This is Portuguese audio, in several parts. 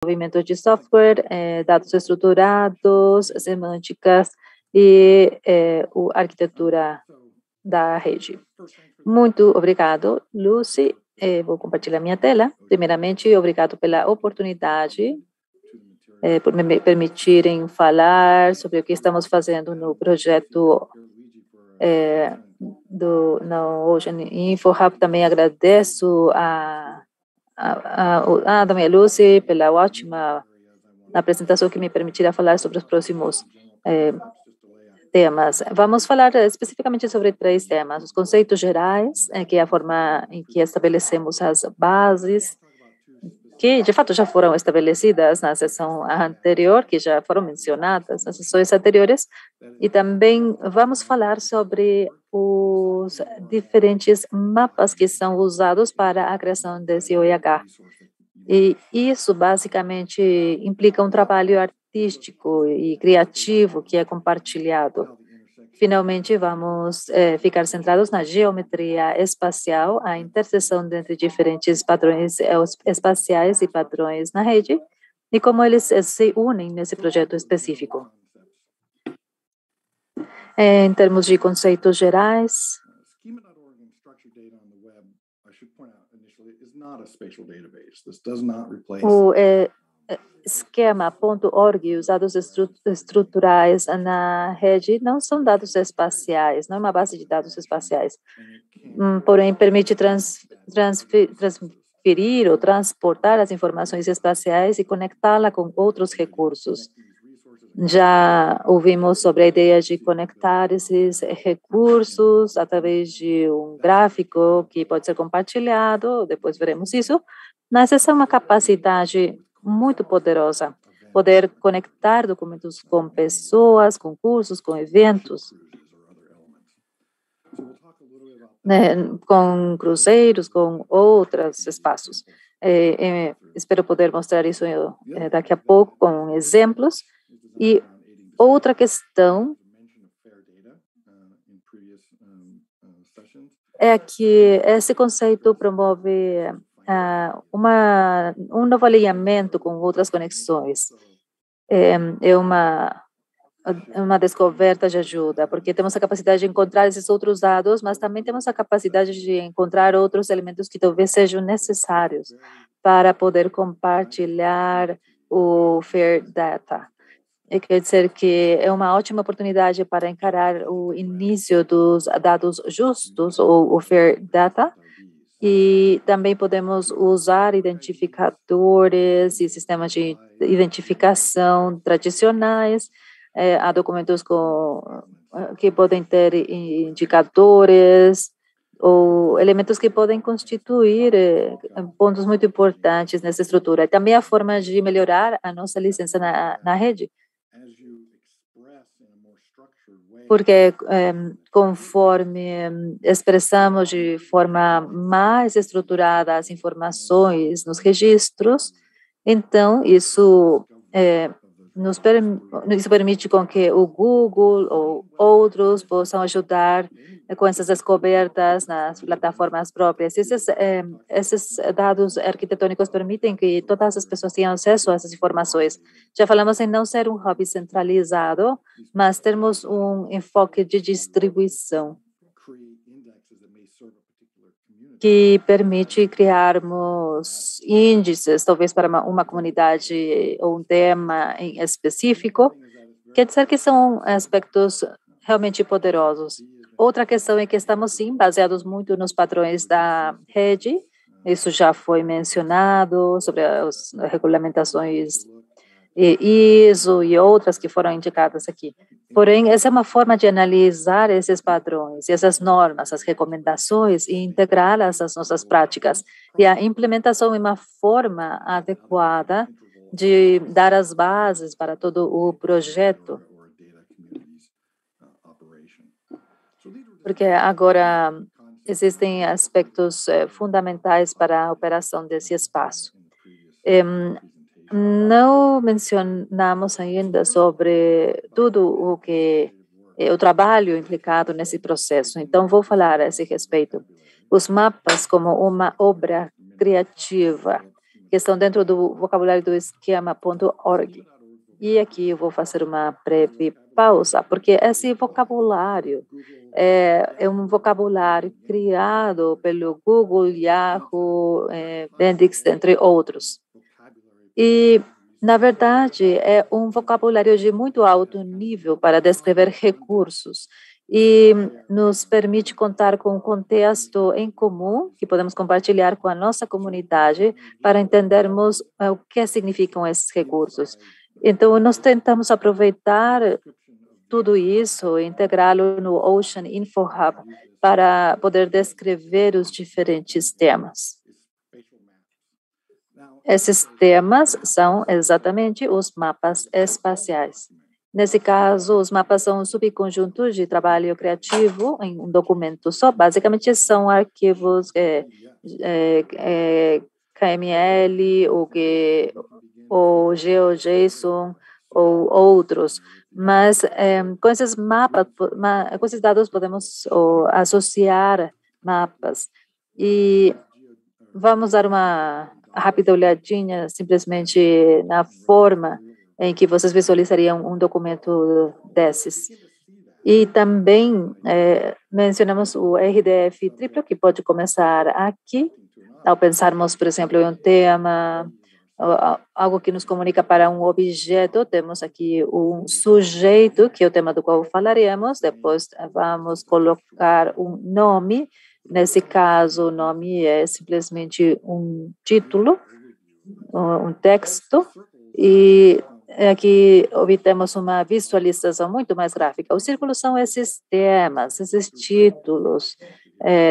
desenvolvimento de software, dados estruturados, semânticas e a arquitetura da rede. Muito obrigado, Lucy. Vou compartilhar minha tela. Primeiramente, obrigado pela oportunidade, por me permitirem falar sobre o que estamos fazendo no projeto no Ocean Info Hub. Também agradeço a Adam e a Lucy pela ótima apresentação que me permitirá falar sobre os próximos temas. Vamos falar especificamente sobre 3 temas: os conceitos gerais, que é a forma em que estabelecemos as bases, que de fato já foram estabelecidas na sessão anterior, que já foram mencionadas nas sessões anteriores, e também vamos falar sobre os diferentes mapas que são usados para a criação desse OIH. E isso basicamente implica um trabalho artístico e criativo que é compartilhado. Finalmente, vamos ficar centrados na geometria espacial, a interseção entre diferentes padrões espaciais e padrões na rede, e como eles se unem nesse projeto específico. Em termos de conceitos gerais, o Schema.org, os dados estruturais na rede não são dados espaciais, não é uma base de dados espaciais, porém permite transferir ou transportar as informações espaciais e conectá-la com outros recursos. Já ouvimos sobre a ideia de conectar esses recursos através de um gráfico que pode ser compartilhado, depois veremos isso, mas essa é uma capacidade muito poderosa, poder conectar documentos com pessoas, com cursos, com eventos, com cruzeiros, com outros espaços. Espero poder mostrar isso daqui a pouco com exemplos. E outra questão é que esse conceito promove um novo alinhamento com outras conexões. É uma descoberta de ajuda, porque temos a capacidade de encontrar esses outros dados, mas também temos a capacidade de encontrar outros elementos que talvez sejam necessários para poder compartilhar o Fair Data. Quer dizer que é uma ótima oportunidade para encarar o início dos dados justos, ou o Fair Data, e também podemos usar identificadores e sistemas de identificação tradicionais. Há documentos que podem ter indicadores ou elementos que podem constituir pontos muito importantes nessa estrutura. Também a forma de melhorar a nossa licença na rede, porque conforme expressamos de forma mais estruturada as informações nos registros, então isso permite com que o Google ou outros possam ajudar com essas descobertas nas plataformas próprias. Esses dados arquitetônicos permitem que todas as pessoas tenham acesso a essas informações. Já falamos em não ser um hub centralizado, mas termos um enfoque de distribuição que permite criarmos índices, talvez para uma comunidade ou um tema em específico. Quer dizer que são aspectos realmente poderosos. Outra questão é que estamos, sim, baseados muito nos padrões da rede. Isso já foi mencionado, sobre as regulamentações ISO e outras que foram indicadas aqui. Porém, essa é uma forma de analisar esses padrões, essas normas, as recomendações e integrá-las às nossas práticas. E a implementação é uma forma adequada de dar as bases para todo o projeto. Porque agora existem aspectos fundamentais para a operação desse espaço. Não mencionamos ainda sobre tudo o que o trabalho implicado nesse processo, então vou falar a esse respeito. Os mapas como uma obra criativa que estão dentro do vocabulário do esquema.org. E aqui eu vou fazer uma breve pausa, porque esse vocabulário é um vocabulário criado pelo Google, Yahoo, Bendix, entre outros. E, na verdade, é um vocabulário de muito alto nível para descrever recursos e nos permite contar com um contexto em comum que podemos compartilhar com a nossa comunidade para entendermos o que significam esses recursos. Então, nós tentamos aproveitar tudo isso e integrá-lo no Ocean Info Hub para poder descrever os diferentes temas. Esses temas são exatamente os mapas espaciais. Nesse caso, os mapas são um subconjunto de trabalho criativo em um documento só. Basicamente, são arquivos KML ou GeoJSON ou outros. Mas com esses mapas, com esses dados, podemos associar mapas. E vamos dar uma rápida olhadinha simplesmente na forma em que vocês visualizariam um documento desses. E também mencionamos o RDF triplo, que pode começar aqui, ao pensarmos, por exemplo, em um tema, algo que nos comunica para um objeto. Temos aqui um sujeito, que é o tema do qual falaremos. Depois vamos colocar um nome. Nesse caso, o nome é simplesmente um título, um texto, e aqui obtemos uma visualização muito mais gráfica. Os círculos são esses temas, esses títulos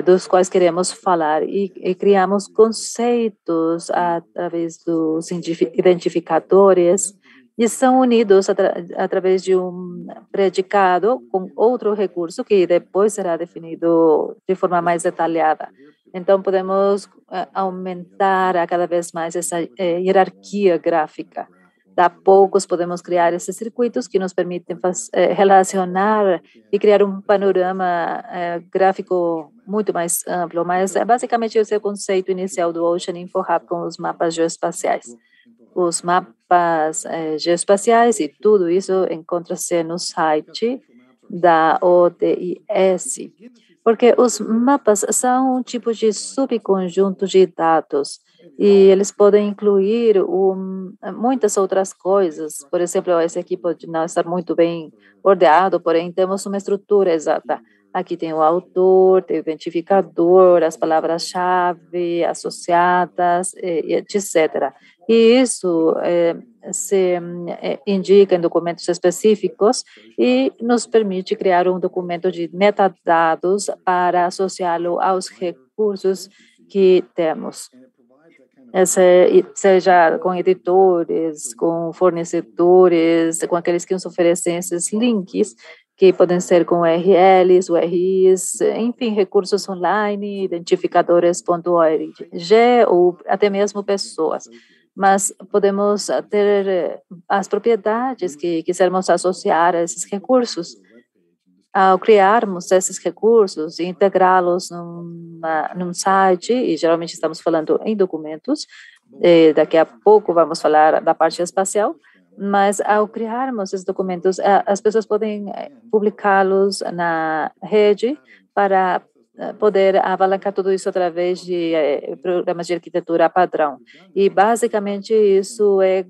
dos quais queremos falar, e criamos conceitos através dos identificadores, e são unidos através de um predicado com outro recurso que depois será definido de forma mais detalhada. Então, podemos aumentar a cada vez mais essa hierarquia gráfica. Da poucos, podemos criar esses circuitos que nos permitem relacionar e criar um panorama gráfico muito mais amplo, mas basicamente esse é o conceito inicial do Ocean Info Hub com os mapas geoespaciais. Os mapas geoespaciais e tudo isso encontra-se no site da ODS, porque os mapas são um tipo de subconjunto de dados e eles podem incluir muitas outras coisas. Por exemplo, esse aqui pode não estar muito bem ordenado, porém temos uma estrutura exata. Aqui tem o autor, tem o identificador, as palavras-chave associadas, etc. E isso se indica em documentos específicos e nos permite criar um documento de metadados para associá-lo aos recursos que temos. Seja com editores, com fornecedores, com aqueles que nos oferecem esses links, que podem ser com URLs, URIs, enfim, recursos online, identificadores.org, ou até mesmo pessoas. Mas podemos ter as propriedades que quisermos associar a esses recursos. Ao criarmos esses recursos e integrá-los num site, e geralmente estamos falando em documentos, daqui a pouco vamos falar da parte espacial, mas ao criarmos esses documentos, as pessoas podem publicá-los na rede para poder avalancar tudo isso através de programas de arquitetura padrão. E, basicamente, isso é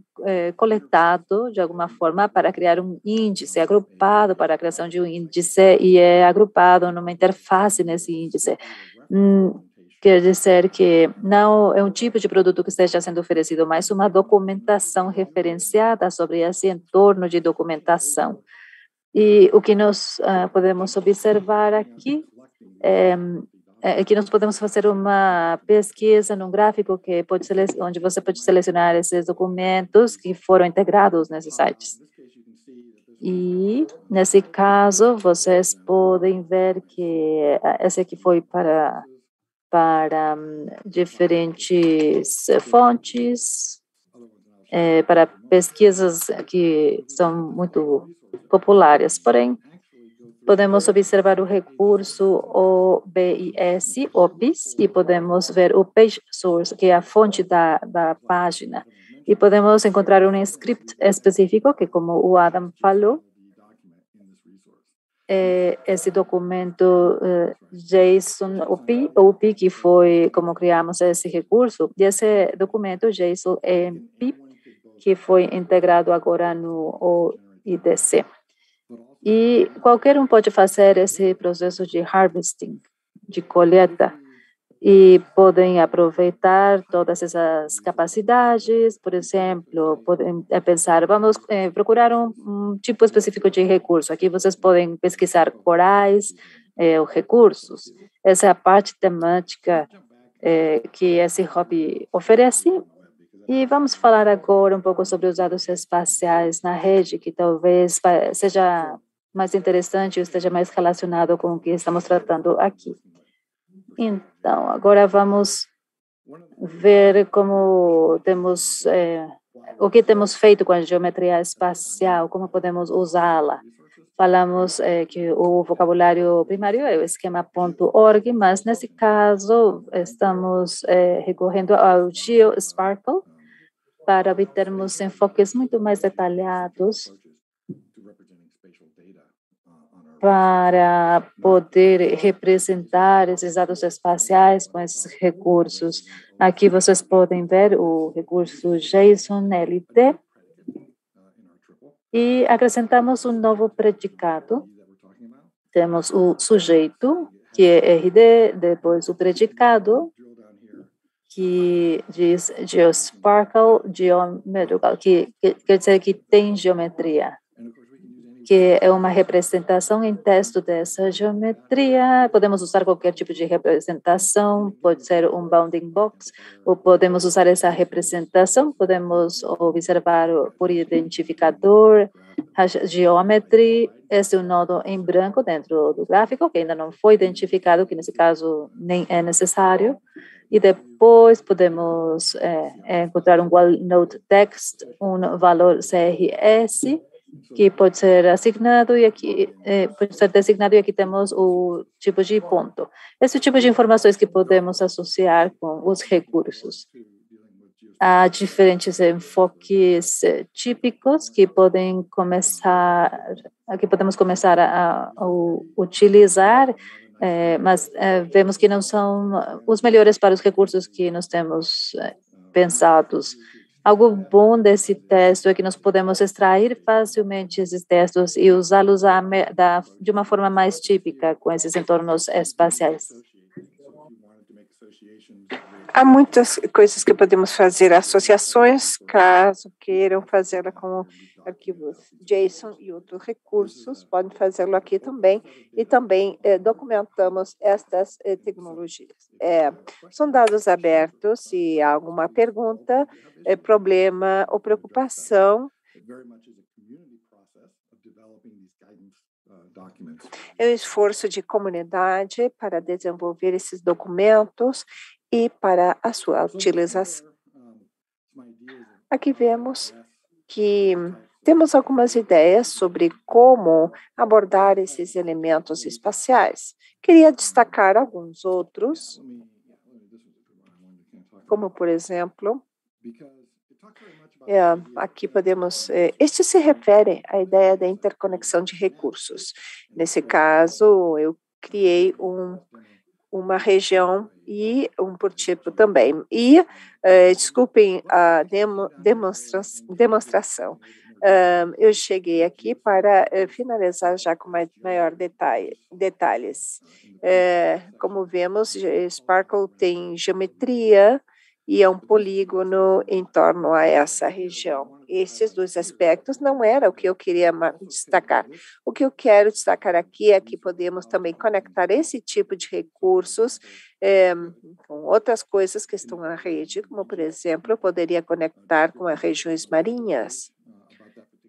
coletado, de alguma forma, para criar um índice, agrupado para a criação de um índice, e é agrupado numa interface nesse índice. Quer dizer que não é um tipo de produto que esteja sendo oferecido, mas uma documentação referenciada sobre esse entorno de documentação. E o que nós podemos observar aqui é que nós podemos fazer uma pesquisa num gráfico que onde você pode selecionar esses documentos que foram integrados nesses sites. E, nesse caso, vocês podem ver que esse aqui foi para diferentes fontes, para pesquisas que são muito populares. Porém, podemos observar o recurso OBIS, e podemos ver o page source, que é a fonte da página. E podemos encontrar um script específico, que como o Adam falou, esse documento JSON OP, que foi como criamos esse recurso, e esse documento JSON MP, que foi integrado agora no OIDC. E qualquer um pode fazer esse processo de harvesting, de colheita, e podem aproveitar todas essas capacidades. Por exemplo, podem pensar, vamos procurar um tipo específico de recurso. Aqui vocês podem pesquisar corais ou recursos. Essa é a parte temática que esse hobby oferece. E vamos falar agora um pouco sobre os dados espaciais na rede, que talvez seja mais interessante ou esteja mais relacionado com o que estamos tratando aqui. Então, agora vamos ver como temos, o que temos feito com a geometria espacial, como podemos usá-la. Falamos que o vocabulário primário é o esquema.org, mas nesse caso estamos recorrendo ao GeoSparkle para obtermos enfoques muito mais detalhados para poder representar esses dados espaciais com esses recursos. Aqui vocês podem ver o recurso JSON LT e acrescentamos um novo predicado. Temos o sujeito, que é RD, depois o predicado, que diz GeoSparkle Geometrical, que quer dizer que tem geometria, que é uma representação em texto dessa geometria. Podemos usar qualquer tipo de representação, pode ser um bounding box, ou podemos usar essa representação, podemos observar por identificador, geometry, esse é um nodo em branco dentro do gráfico, que ainda não foi identificado, que nesse caso nem é necessário. E depois podemos encontrar um node text, um valor CRS, que pode ser assignado, e aqui pode ser designado, e aqui temos o tipo de ponto. Esse tipo de informações que podemos associar com os recursos. Há diferentes enfoques típicos que podemos começar a utilizar, mas vemos que não são os melhores para os recursos que nós temos pensados. Algo bom desse texto é que nós podemos extrair facilmente esses textos e usá-los de uma forma mais típica com esses entornos espaciais. Há muitas coisas que podemos fazer, associações, caso queiram fazê-la com arquivos JSON e outros recursos, podem fazê-lo aqui também, e também documentamos estas tecnologias. São dados abertos, se há alguma pergunta, problema ou preocupação, é um esforço de comunidade para desenvolver esses documentos e para a sua utilização. Aqui vemos que temos algumas ideias sobre como abordar esses elementos espaciais. Queria destacar alguns outros, como, por exemplo, aqui podemos... este se refere à ideia da interconexão de recursos. Nesse caso, eu criei uma região e um por tipo também. E, desculpem a demonstração. Eu cheguei aqui para finalizar já com maior detalhes. Como vemos, Sparkle tem geometria e é um polígono em torno a essa região. Esses dois aspectos não era o que eu queria destacar. O que eu quero destacar aqui é que podemos também conectar esse tipo de recursos com outras coisas que estão na rede, como, por exemplo, eu poderia conectar com as regiões marinhas.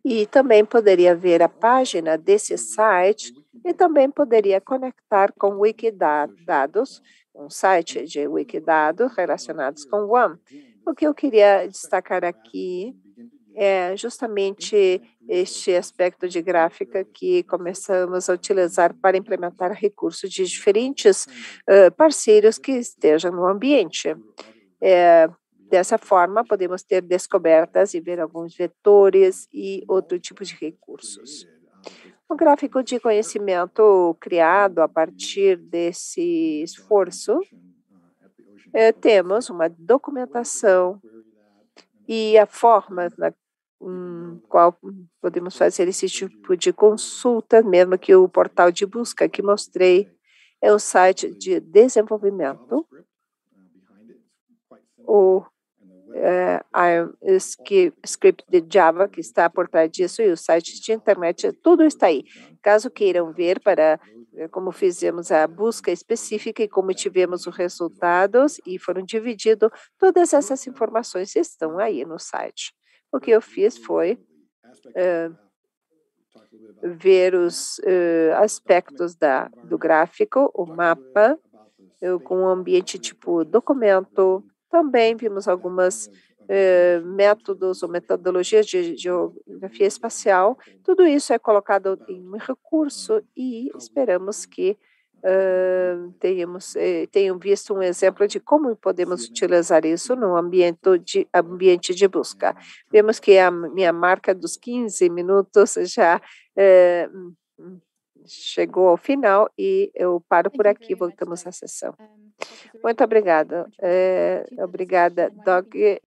E também poderia ver a página desse site e também poderia conectar com Wikidata, um site de Wikidata relacionados com WAM. O que eu queria destacar aqui é justamente este aspecto de gráfica que começamos a utilizar para implementar recursos de diferentes parceiros que estejam no ambiente. Dessa forma, podemos ter descobertas e ver alguns vetores e outro tipo de recursos. O gráfico de conhecimento criado a partir desse esforço, temos uma documentação e a forma na qual podemos fazer esse tipo de consulta, mesmo que o portal de busca que mostrei é o site de desenvolvimento, o script de Java que está por trás disso e os sites de internet, tudo está aí. Caso queiram ver para como fizemos a busca específica e como tivemos os resultados e foram divididos, todas essas informações estão aí no site. O que eu fiz foi ver os aspectos do gráfico, o mapa, com um ambiente tipo documento. Também vimos algumas métodos ou metodologias de geografia espacial. Tudo isso é colocado em um recurso e esperamos que tenham visto um exemplo de como podemos utilizar isso no ambiente de busca. Vemos que a minha marca dos 15 minutos já chegou ao final e eu paro por aqui, voltamos à sessão. Muito obrigada. Obrigada, Doug.